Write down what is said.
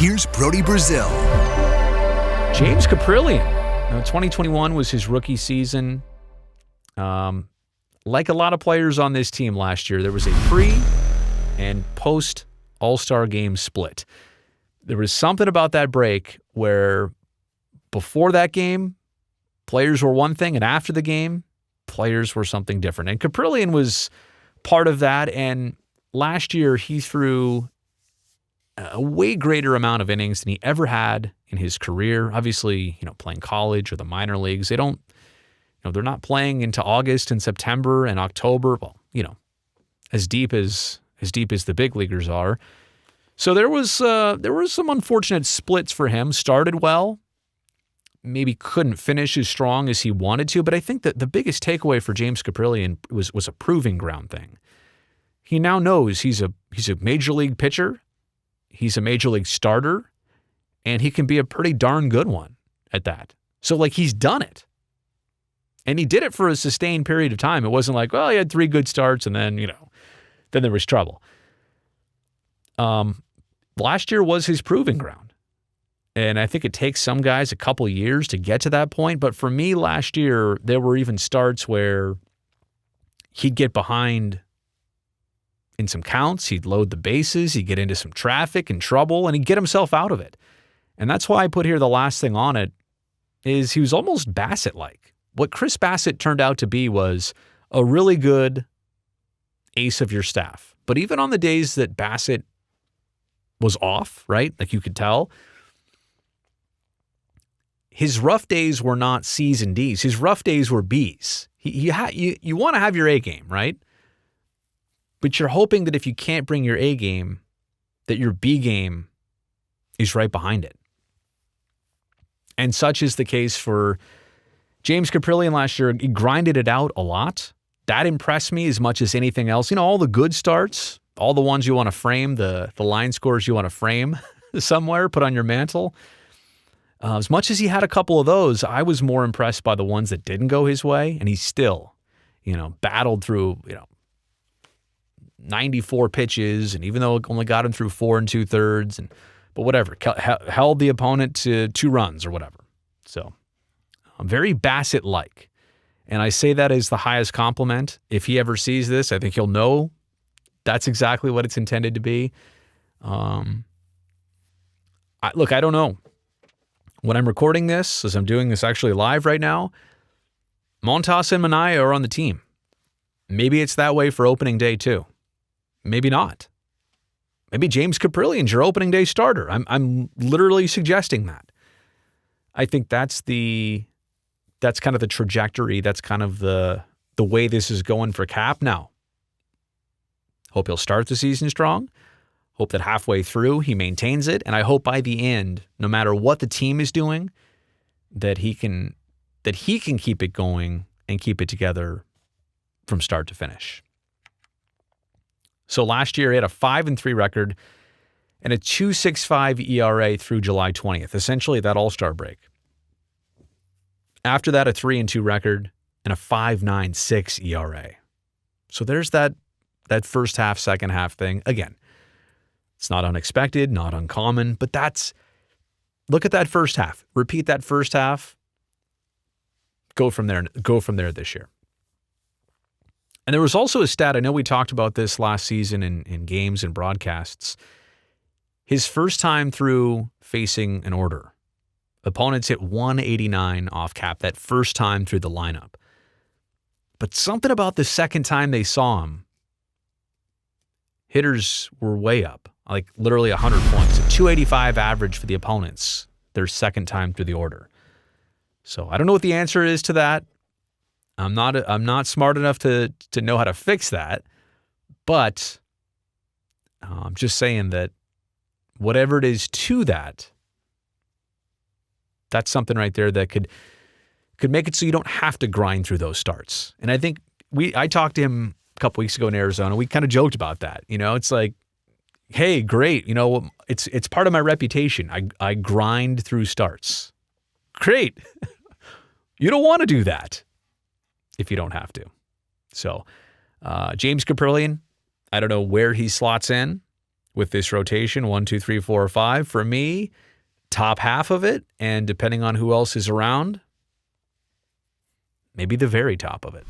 Here's Brody Brazil. James Kaprielian. 2021 was his rookie season. Like a lot of players on this team last year, there was a pre- and post-All-Star game split. There was something about that break where before that game, players were one thing, and after the game, players were something different. And Kaprielian was part of that, and last year he threw a way greater amount of innings than he ever had in his career. Obviously, playing college or the minor leagues, they're not playing into August and September and October. Well, as deep as the big leaguers are. So there was some unfortunate splits for him. Started well, maybe couldn't finish as strong as he wanted to. But I think that the biggest takeaway for James Kaprielian was a proving ground thing. He now knows he's a major league pitcher. He's a major league starter, and he can be a pretty darn good one at that. So, he's done it. And he did it for a sustained period of time. It wasn't like, well, he had 3 good starts, and then, then there was trouble. Last year was his proving ground. And I think it takes some guys a couple years to get to that point. But for me, last year, there were even starts where he'd get behind in some counts, he'd load the bases, he'd get into some traffic and trouble, and he'd get himself out of it. And that's why I put here the last thing on it is he was almost Bassett-like. What Chris Bassett turned out to be was a really good ace of your staff. But even on the days that Bassett was off, right? You could tell, his rough days were not C's and D's. His rough days were B's. You want to have your A game, right? But you're hoping that if you can't bring your A game, that your B game is right behind it. And such is the case for James Kaprielian last year. He grinded it out a lot. That impressed me as much as anything else. All the good starts, all the ones you want to frame, the line scores you want to frame somewhere, put on your mantle. As much as he had a couple of those, I was more impressed by the ones that didn't go his way. And he still, battled through, 94 pitches, and even though it only got him through 4 2/3, but whatever, held the opponent to 2 runs or whatever. So, very Bassett-like, and I say that as the highest compliment. If he ever sees this, I think he'll know that's exactly what it's intended to be. I don't know. When I'm recording this, as I'm doing this actually live right now, Montas and Minaya are on the team. Maybe it's that way for opening day too. Maybe not. Maybe James Kaprielian's your opening day starter. I'm literally suggesting that. I think that's kind of the trajectory. That's kind of the way this is going for Cap now. Hope he'll start the season strong. Hope that halfway through he maintains it, and I hope by the end, no matter what the team is doing, that he can keep it going and keep it together from start to finish. So last year, he had a 5-3 record and a 2.65 ERA through July 20th, essentially that All-Star break. After that, a 3-2 record and a 5.96 ERA. So there's that first half, second half thing. Again, it's not unexpected, not uncommon, but look at that first half. Repeat that first half. Go from there this year. And there was also a stat, I know we talked about this last season in games and broadcasts. His first time through facing an order, opponents hit 189 off Cap that first time through the lineup. But something about the second time they saw him, hitters were way up, literally 100 points. A 285 average for the opponents their second time through the order. So I don't know what the answer is to that. I'm not smart enough to know how to fix that, but I'm just saying that whatever it is to that, that's something right there that could make it so you don't have to grind through those starts. And I think I talked to him a couple weeks ago in Arizona. We kind of joked about that. It's like, hey, great. It's part of my reputation. I grind through starts. Great. You don't want to do that if you don't have to. So James Kaprielian, I don't know where he slots in. with this rotation, 1, 2, 3, 4, 5. For me, top half of it, and depending on who else is around, maybe the very top of it.